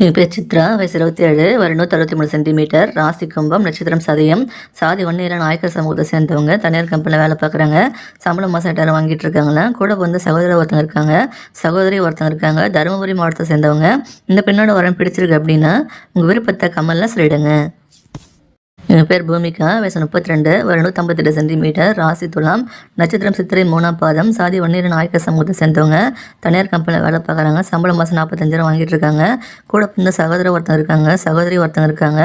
என் பேர் சித்ரா, வயசு 27, வயது 163 சென்டிமீட்டர், ராசி கும்பம், நட்சத்திரம் சதயம், சாதி ஒன்னில நாயக்கர் சமூகத்தை சேர்ந்தவங்க, தனியார் கம்பெனியில் வேலை பார்க்குறாங்க. சம்பளம் மாதம் 8000 வாங்கிட்டு இருக்காங்களா. கூட வந்து சகோதரர் ஒருத்தங்க இருக்காங்க, சகோதரி ஒருத்தங்க இருக்காங்க. தருமபுரி மாவட்டத்தை சேர்ந்தவங்க. இந்த பெண்ணோட வரன் பிடிச்சிருக்கு அப்படின்னா உங்கள் விருப்பத்தை கமெண்ட்ல சொல்லிடுங்க. எங்கள் பேர் பூமிகா, வயசு 32, வயது 158 சென்டிமீட்டர், ராசி துலாம், நட்சத்திரம் சித்திரை 3ஆம் பாதம், சாதி ஒன்னில நாயக்கர் சமூகத்தை சேர்ந்தவங்க, தனியார் கம்பெனியில் வேலை பார்க்குறாங்க. சம்பளம் மாதம் 45,000 வாங்கிட்டு இருக்காங்க. கூட இந்த சகோதரர் ஒருத்தங்க இருக்காங்க, சகோதரி ஒருத்தங்க இருக்காங்க.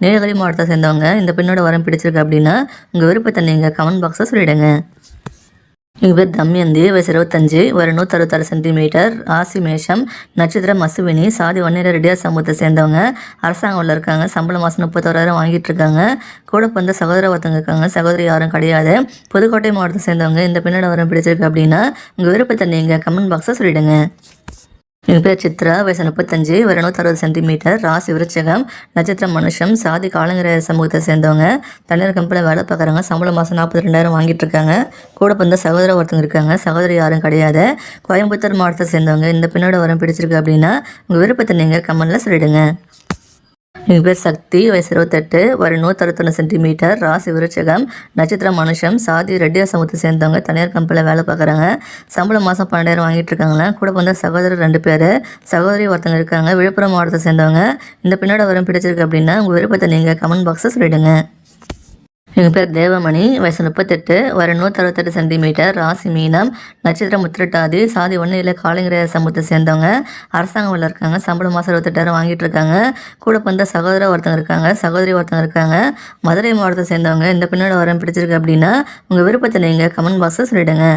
நீலகிரி மாவட்டத்தை சேர்ந்தவங்க. இந்த பெண்ணோட வரம் பிடிச்சிருக்கு அப்படின்னா உங்கள் விருப்பத்தை நீங்கள் கமெண்ட் பாக்ஸில் சொல்லிடுங்க. எங்கள் பேர் தம்யந்தி, வயசு 25, வயது 166 சென்டிமீட்டர், ராசி மேஷம், நட்சத்திரம் அசுவினி, சாதி ஒன்னில ரெட்டியார் சமூகத்தை சேர்ந்தவங்க. அரசாங்கம் இருக்காங்க. சம்பளம் மாதம் 31,000 வாங்கிட்டு இருக்காங்க. கூட வந்து சகோதர ஒருத்தங்க இருக்காங்க, சகோதரி யாரும் கிடையாது. புதுக்கோட்டை மாவட்டத்தை சேர்ந்தவங்க. இந்த பெண்ணோட வரம் பிடிச்சிருக்கு அப்படின்னா உங்கள் விருப்பத்தை நீங்கள் கமெண்ட் பாக்ஸில் சொல்லிடுங்க. எங்கள் பேர் சித்ரா, வயசு 35, வயது 160 சென்டிமீட்டர், ராசி விருச்சகம், நட்சத்திரம் மனுஷம், சாதி காலங்கரையர் சமூகத்தை சேர்ந்தவங்க. தனியார் கம்பெனியில் வேலை பார்க்குறாங்க. சம்பளம் மாதம் 42,000 வாங்கிட்டு இருக்காங்க. கூட வந்து சகோதர ஒருத்தங்க இருக்காங்க, சகோதரி யாரும் கிடையாது. கோயம்புத்தூர் மாவட்டத்தை சேர்ந்தவங்க. இந்த பெண்ணோட வரம் பிடிச்சிருக்கு அப்படின்னா உங்கள் விருப்பத்தை நீங்கள் கமெண்ட்ல சொல்லிடுங்க. எங்கள் பேர் சக்தி, வயசு 28, வயது 161 சென்டிமீட்டர், ராசி விருச்சகம், நட்சத்திரம் மனுஷம், சாதி ரெட்டியார் சமூகத்தை சேர்ந்தவங்க. தனியார் கம்பெனியில் வேலை பார்க்குறாங்க. சம்பளம் மாதம் 12,000 வாங்கிட்டு இருக்காங்களா. கூட வந்து சகோதரர் 2 பேர், சகோதரி ஒருத்தங்க இருக்காங்க. விழுப்புரம் மாவட்டத்தை சேர்ந்தவங்க. இந்த பெண்ணோட வரம் பிடிச்சிருக்கு அப்படின்னா உங்கள் விருப்பத்தை நீங்கள் கமெண்ட் பாக்ஸில் சொல்லிடுங்க. எங்கள் பேர் தேவமணி, வயசு 38, வயது 168 சென்டிமீட்டர், ராசி மீனம், நட்சத்திரம் உத்திரட்டாதி, சாதி ஒன்னில காலங்கரையர் சமூகத்தை சேர்ந்தவங்க. அரசாங்கம் இருக்காங்க. சம்பளம் மாதம் 28,000 வாங்கிட்டு இருக்காங்க. கூட வந்து சகோதர ஒருத்தங்க இருக்காங்க, சகோதரி ஒருத்தங்க இருக்காங்க. மதுரை மாவட்டத்தை சேர்ந்தவங்க. இந்த பெண்ணோட வரம் பிடிச்சிருக்கு அப்படின்னா உங்கள் விருப்பத்தை நீங்கள் கமெண்ட் பாக்ஸில் சொல்லிடுங்க.